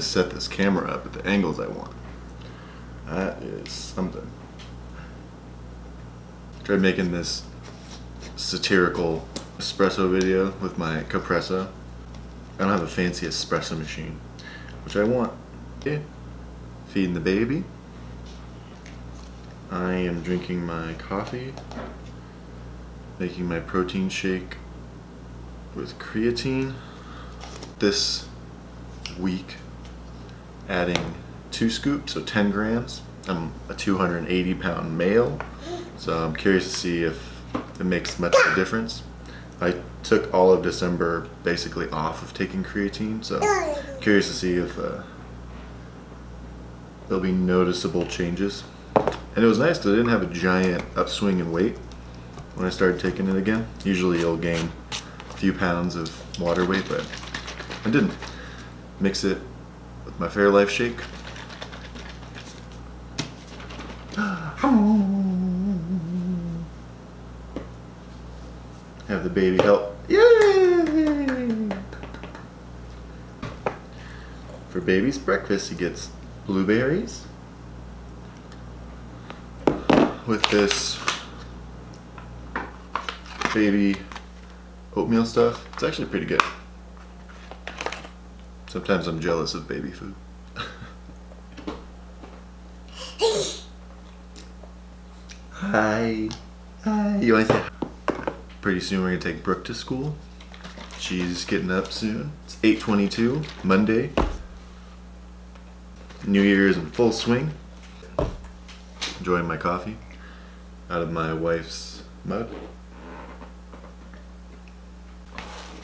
set this camera up at the angles I want. That is something. Tried making this satirical espresso video with my Capressa. I don't have a fancy espresso machine, which I want. Okay. Feeding the baby. I am drinking my coffee, making my protein shake with creatine. This week, adding 2 scoops, so 10 grams. I'm a 280-pound male, so I'm curious to see if it makes much of a difference. I took all of December basically off of taking creatine, so I'm curious to see if there'll be noticeable changes. And it was nice because I didn't have a giant upswing in weight when I started taking it again. Usually you'll gain a few pounds of water weight, but I didn't. Mix it with my Fairlife shake. Have the baby help. Yay! For baby's breakfast, he gets blueberries with this baby oatmeal stuff. It's actually pretty good. Sometimes I'm jealous of baby food. Hi. Hi. You want to say hi? Pretty soon we're going to take Brooke to school. She's getting up soon. It's 8:22, Monday. New Year is in full swing. Enjoying my coffee out of my wife's mug.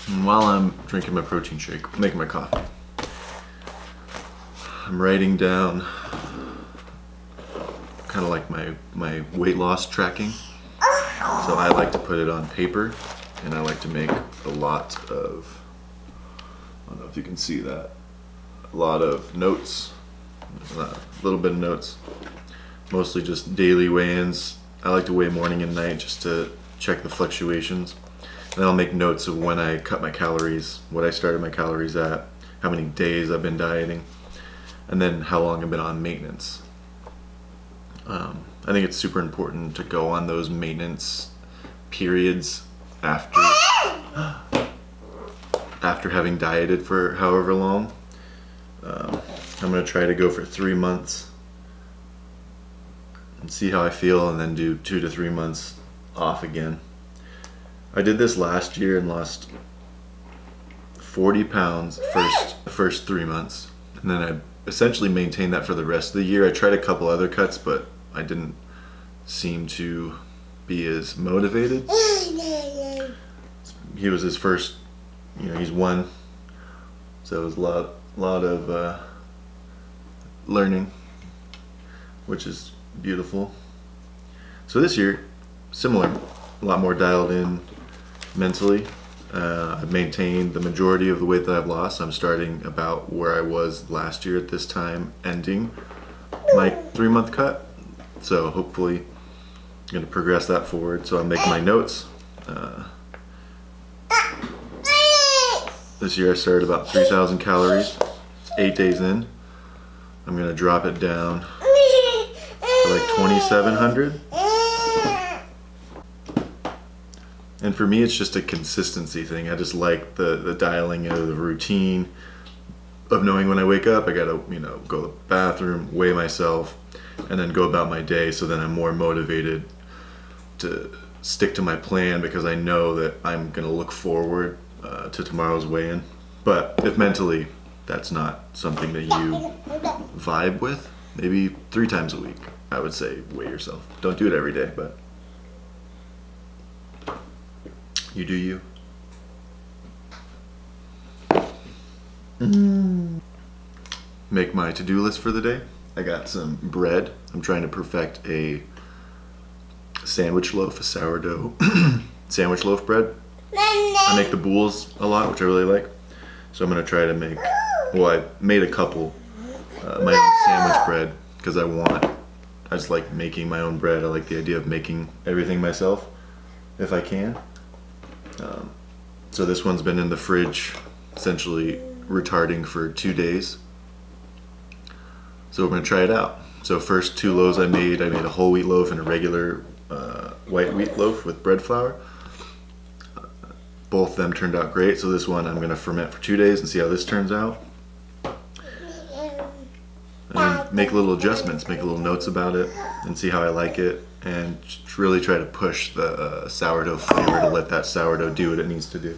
And while I'm drinking my protein shake, making my coffee, I'm writing down kind of like my weight loss tracking. So I like to put it on paper, and I like to make a lot of, I don't know if you can see that, a lot of notes, a little bit of notes, mostly just daily weigh-ins. I like to weigh morning and night just to check the fluctuations. And I'll make notes of when I cut my calories, what I started my calories at, how many days I've been dieting, and then how long I've been on maintenance. I think it's super important to go on those maintenance periods after having dieted for however long. I'm going to try to go for 3 months and see how I feel, and then do 2 to 3 months off again. I did this last year and lost 40 pounds the first 3 months, and then I essentially maintained that for the rest of the year. I tried a couple other cuts, but I didn't seem to be as motivated. He was his first, he's 1, so it was a lot of learning, which is beautiful. So this year, similar, a lot more dialed in mentally. I've maintained the majority of the weight that I've lost. I'm starting about where I was last year at this time, ending my 3-month cut. So hopefully I'm going to progress that forward. So I'll make my notes. This year I started about 3,000 calories. It's 8 days in. I'm going to drop it down to like 2,700. And for me, it's just a consistency thing. I just like the dialing of the routine of knowing when I wake up, I gotta, go to the bathroom, weigh myself, and then go about my day. So then I'm more motivated to stick to my plan, because I know that I'm gonna look forward to tomorrow's weigh-in. But if mentally that's not something that you vibe with, maybe 3 times a week, I would say weigh yourself. Don't do it every day, but you do you. Make my to-do list for the day. I got some bread. I'm trying to perfect a sandwich loaf, a sourdough sandwich loaf bread. I make the boules a lot, which I really like. So I'm gonna try to make, well, I made a couple my own sandwich bread, because I just like making my own bread. I like the idea of making everything myself if I can. So this one's been in the fridge, essentially retarding for 2 days. So we're gonna try it out. So first 2 loaves I made a whole wheat loaf and a regular white wheat loaf with bread flour. Both of them turned out great. So this one I'm gonna ferment for 2 days and see how this turns out. And make little adjustments, make little notes about it and see how I like it, and really try to push the sourdough flavor to let that sourdough do what it needs to do.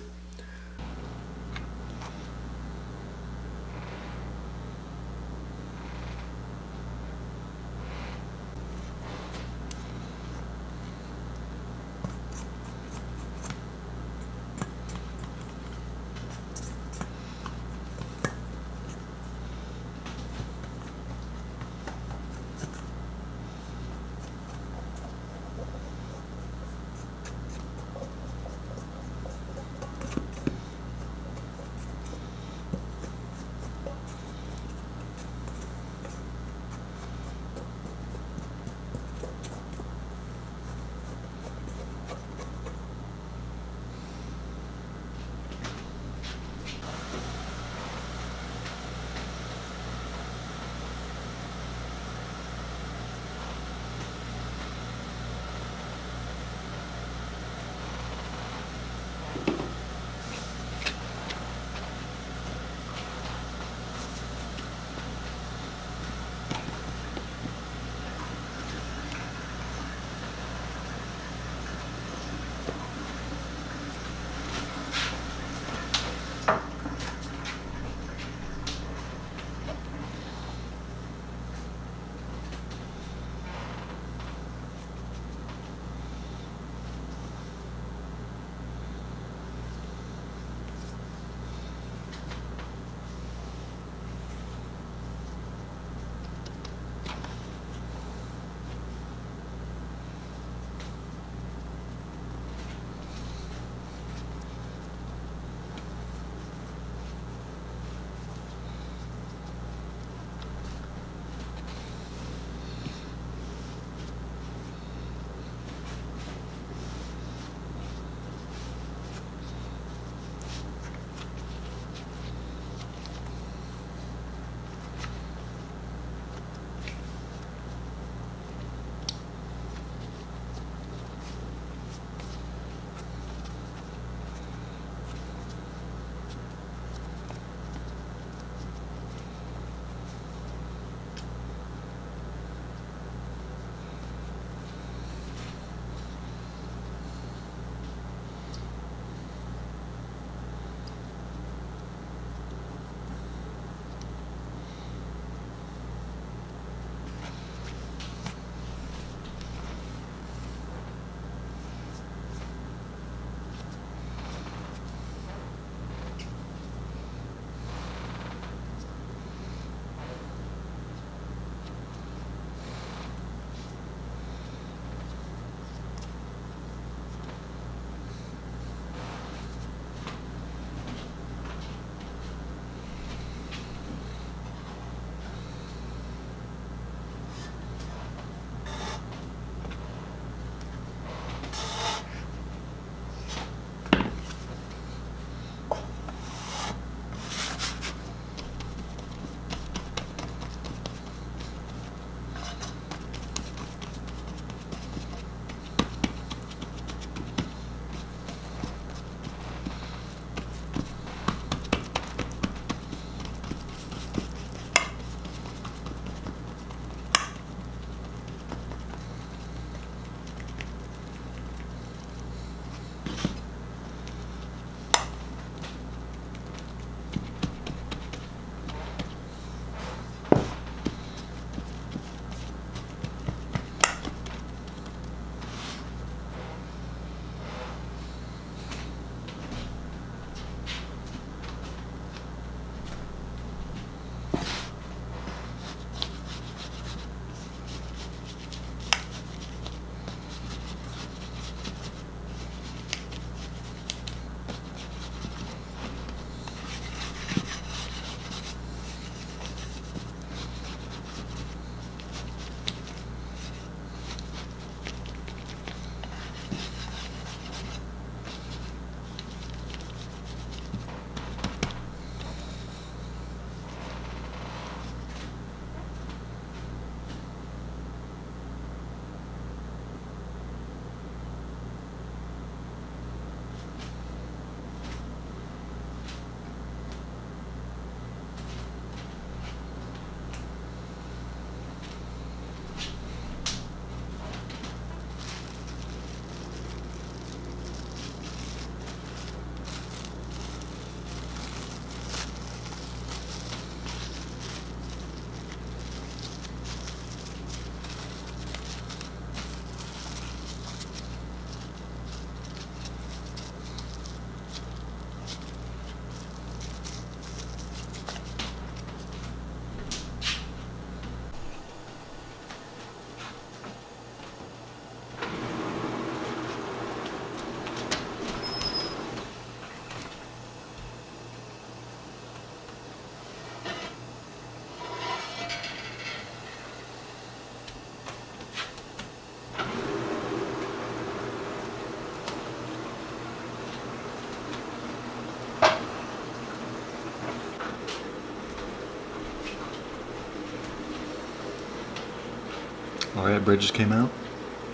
Alright, bread just came out.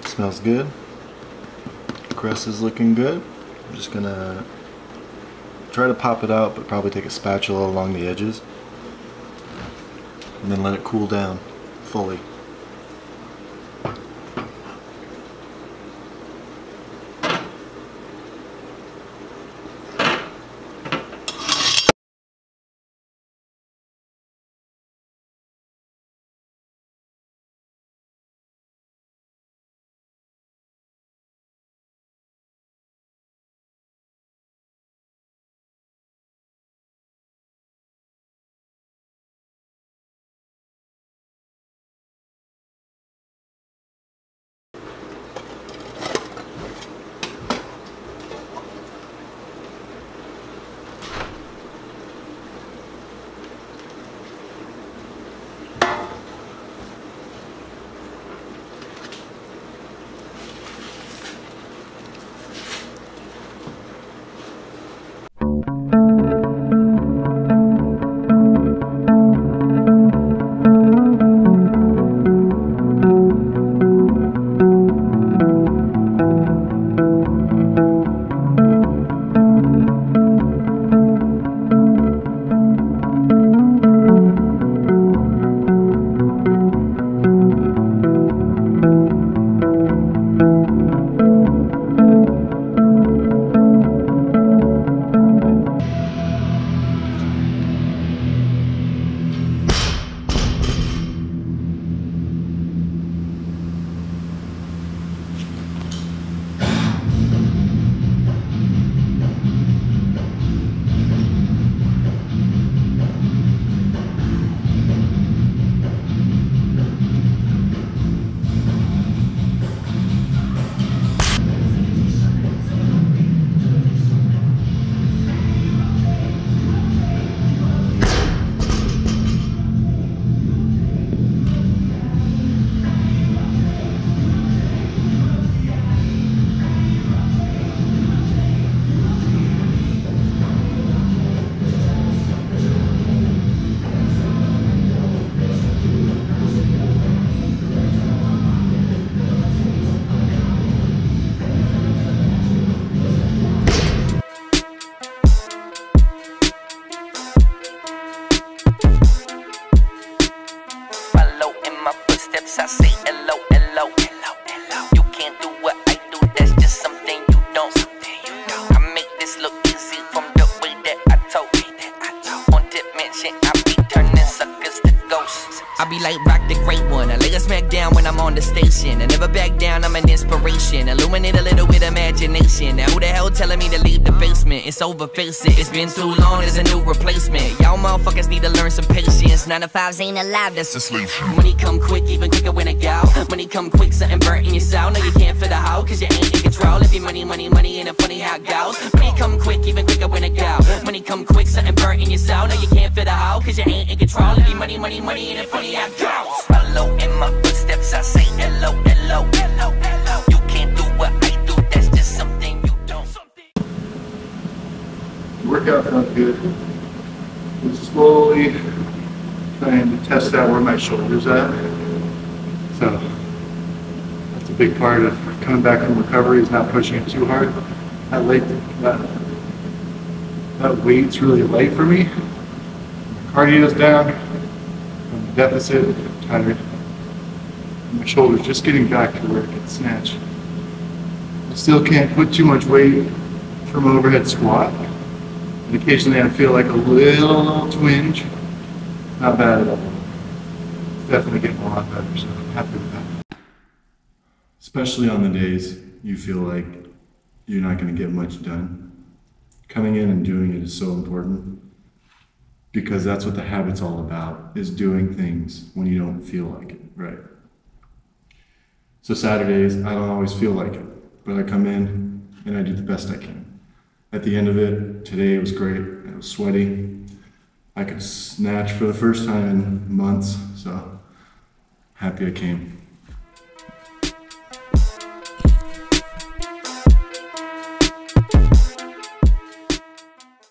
Smells good. Crust is looking good. I'm just gonna try to pop it out, but probably take a spatula along the edges and then let it cool down fully. I say hello, hello, hello, hello. You can't do what I do, that's just something you don't. I make this look easy from the way that I talk. On tip mention, I be turning suckers to ghosts. I be like Rock the Great One, I lay a smack down when I'm on the station. I never back down, I'm an inspiration. Illuminate a little with imagination. Now who the hell telling me to leave the basement? It's over, face it, it's been too long, there's a new replacement. Y'all motherfuckers need to learn some patience. 9 to 5s ain't alive, that's a sleep. Money come quick, even quicker when it go. Money come quick, something burnt in your soul. No, you can't fit a hoe, cause you ain't in control. If you money, money, money, ain't it funny how it goes? Money come quick, even quicker when it go. Money come quick, something burnt in your soul. No, you can't fit a hoe, cause you ain't in control. If you money, money, money, ain't it funny how it goes? Follow in my footsteps, I say hello, hello, hello, hello. You can't do what I do, that's just something you don't. Workout felt good. I'm slowly trying to test out where my shoulder's at. So that's a big part of coming back from recovery, is not pushing it too hard. That weight's really light for me. Cardio's down. I'm in deficit, I'm tired. My shoulder's just getting back to where it can snatch. I still can't put too much weight from an overhead squat. And occasionally I feel like a little twinge. Not bad at all. It's definitely getting a lot better, so I'm happy with that. Especially on the days you feel like you're not going to get much done. Coming in and doing it is so important, because that's what the habit's all about, is doing things when you don't feel like it, right? So Saturdays, I don't always feel like it, but I come in and I do the best I can. At the end of it, today was great. I was sweaty. I could snatch for the first time in months, so happy I came.